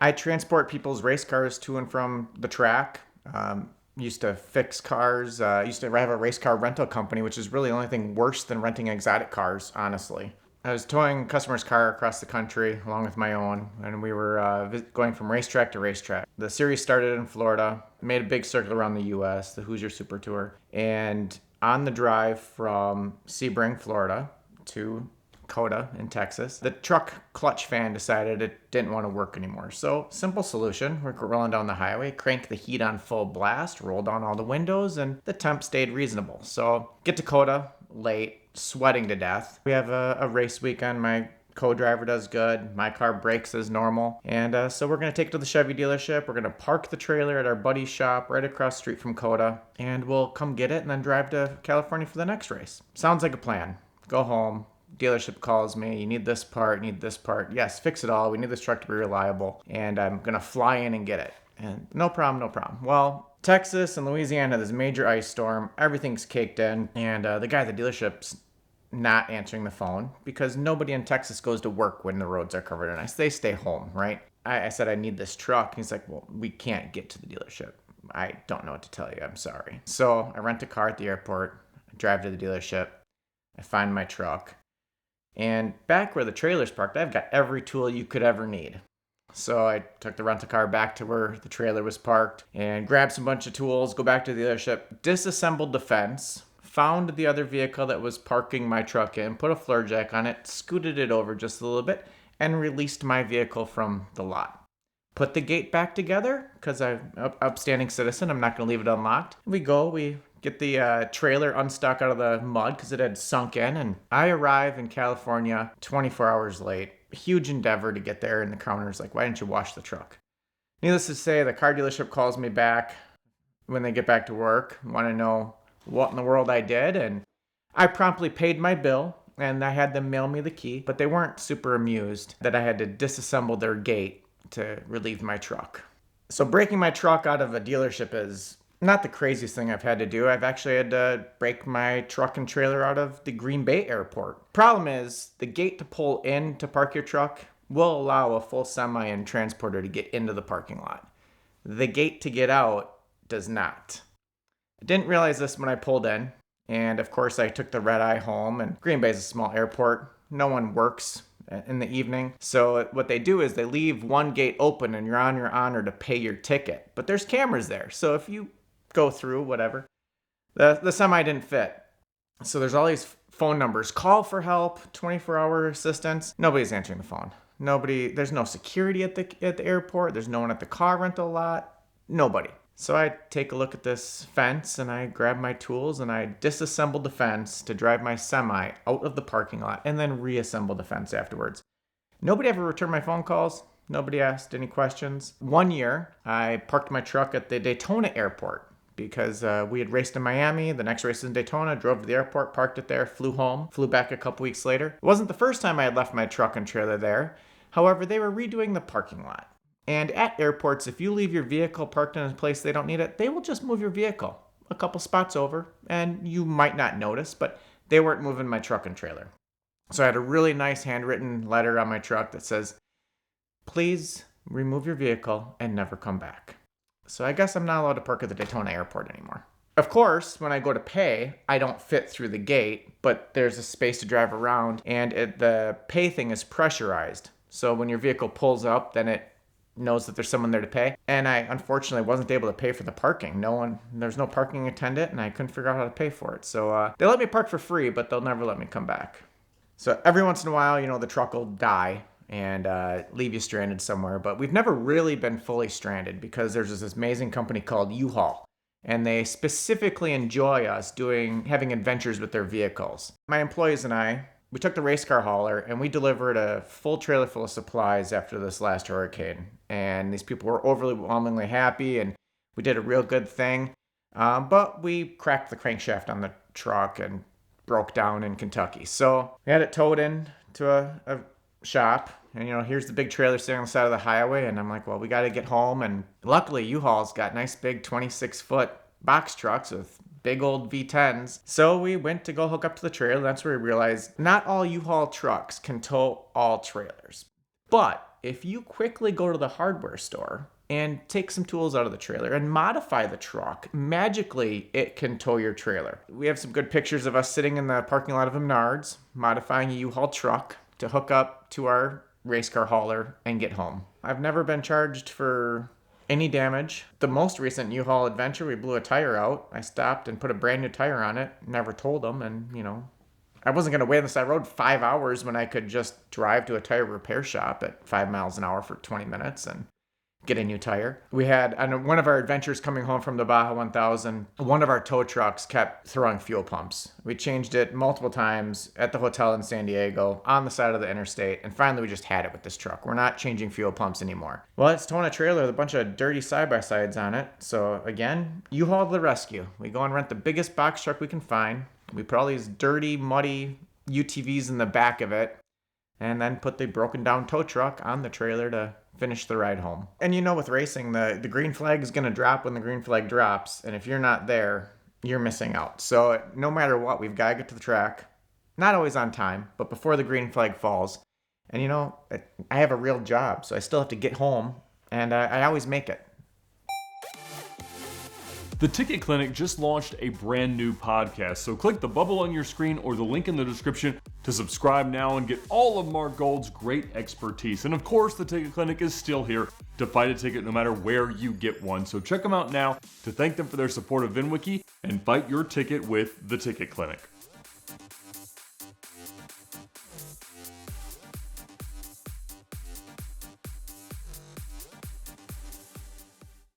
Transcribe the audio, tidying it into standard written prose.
I transport people's race cars to and from the track. Used to fix cars. Used to have a race car rental company, which is really the only thing worse than renting exotic cars, honestly. I was towing a customer's car across the country along with my own, and we were going from racetrack to racetrack. The series started in Florida, made a big circle around the U.S., the Hoosier Super Tour, and on the drive from Sebring, Florida, to Coda in Texas, the truck clutch fan decided it didn't want to work anymore. So, simple solution. We're rolling down the highway, crank the heat on full blast, roll down all the windows, and the temp stayed reasonable. So, get to Coda late, sweating to death. We have a race weekend. My co-driver does good. My car brakes as normal. And so we're going to take it to the Chevy dealership. We're going to park the trailer at our buddy's shop right across the street from Coda. And we'll come get it and then drive to California for the next race. Sounds like a plan. Go home. Dealership calls me. You need this part, need this part. Yes, fix it all. We need this truck to be reliable. And I'm going to fly in and get it. And no problem, no problem. Well, Texas and Louisiana had this major ice storm. Everything's caked in. And the guy at the dealership's not answering the phone because nobody in Texas goes to work when the roads are covered in ice. They stay home, right? I said, I need this truck. He's like, well, we can't get to the dealership. I don't know what to tell you. I'm sorry. So I rent a car at the airport, I drive to the dealership, I find my truck. And back where the trailer's parked, I've got every tool you could ever need. So I took the rental car back to where the trailer was parked and grabbed some bunch of tools, go back to the dealership, disassembled the fence, found the other vehicle that was parking my truck in, put a floor jack on it, scooted it over just a little bit, and released my vehicle from the lot. Put the gate back together, because I'm an upstanding citizen, I'm not going to leave it unlocked. We get the trailer unstuck out of the mud because it had sunk in, and I arrive in California 24 hours late. Huge endeavor to get there, and the counter's like, why didn't you wash the truck? Needless to say, the car dealership calls me back when they get back to work, want to know what in the world I did, and I promptly paid my bill, and I had them mail me the key, but they weren't super amused that I had to disassemble their gate to relieve my truck. So breaking my truck out of a dealership is not the craziest thing I've had to do. I've actually had to break my truck and trailer out of the Green Bay airport. Problem is, the gate to pull in to park your truck will allow a full semi and transporter to get into the parking lot. The gate to get out does not. I didn't realize this when I pulled in, and of course I took the red eye home, and Green Bay is a small airport. No one works in the evening. So what they do is they leave one gate open and you're on your honor to pay your ticket. But there's cameras there. So if you go through, whatever, the semi didn't fit. So there's all these phone numbers. Call for help, 24-hour assistance. Nobody's answering the phone. There's no security at the airport. There's no one at the car rental lot. Nobody. So I take a look at this fence and I grab my tools and I disassembled the fence to drive my semi out of the parking lot and then reassemble the fence afterwards. Nobody ever returned my phone calls. Nobody asked any questions. One year, I parked my truck at the Daytona airport because we had raced in Miami. The next race was in Daytona. Drove to the airport, parked it there, flew home, flew back a couple weeks later. It wasn't the first time I had left my truck and trailer there. However, they were redoing the parking lot. And at airports, if you leave your vehicle parked in a place they don't need it, they will just move your vehicle a couple spots over, and you might not notice, but they weren't moving my truck and trailer. So I had a really nice handwritten letter on my truck that says, please remove your vehicle and never come back. So I guess I'm not allowed to park at the Daytona airport anymore. Of course, when I go to pay, I don't fit through the gate, but there's a space to drive around, and the pay thing is pressurized. So when your vehicle pulls up, then it knows that there's someone there to pay. And I unfortunately wasn't able to pay for the parking. There's no parking attendant, and I couldn't figure out how to pay for it. So they let me park for free, but they'll never let me come back. So every once in a while, the truck will die and leave you stranded somewhere. But we've never really been fully stranded because there's this amazing company called U-Haul. And they specifically enjoy us having adventures with their vehicles. My employees and we took the race car hauler and we delivered a full trailer full of supplies after this last hurricane. And these people were overwhelmingly happy and we did a real good thing. But we cracked the crankshaft on the truck and broke down in Kentucky. So we had it towed in to a shop. And, here's the big trailer sitting on the side of the highway. And I'm like, well, we got to get home. And luckily, U-Haul's got nice big 26-foot box trucks with big old V10s. So we went to go hook up to the trailer. That's where we realized not all U-Haul trucks can tow all trailers. But if you quickly go to the hardware store and take some tools out of the trailer and modify the truck, magically it can tow your trailer. We have some good pictures of us sitting in the parking lot of Menards, modifying a U-Haul truck to hook up to our race car hauler and get home. I've never been charged for any damage. The most recent U-Haul adventure, we blew a tire out. I stopped and put a brand new tire on it, never told them, and I wasn't going to wait on the side of the road 5 hours when I could just drive to a tire repair shop at 5 miles an hour for 20 minutes and get a new tire. We had, on one of our adventures coming home from the Baja 1000, one of our tow trucks kept throwing fuel pumps. We changed it multiple times at the hotel in San Diego, on the side of the interstate, and finally we just had it with this truck. We're not changing fuel pumps anymore. Well, it's towing a trailer with a bunch of dirty side-by-sides on it, so again, U-Haul to the rescue. We go and rent the biggest box truck we can find. We put all these dirty, muddy UTVs in the back of it, and then put the broken down tow truck on the trailer to finish the ride home. And with racing, the green flag is going to drop when the green flag drops, and if you're not there, you're missing out. So no matter what, we've got to get to the track, not always on time, but before the green flag falls. And I have a real job, so I still have to get home, and I always make it. The Ticket Clinic just launched a brand new podcast, so click the bubble on your screen or the link in the description to subscribe now and get all of Mark Gold's great expertise. And of course, the Ticket Clinic is still here to fight a ticket no matter where you get one. So check them out now to thank them for their support of VINwiki and fight your ticket with the Ticket Clinic.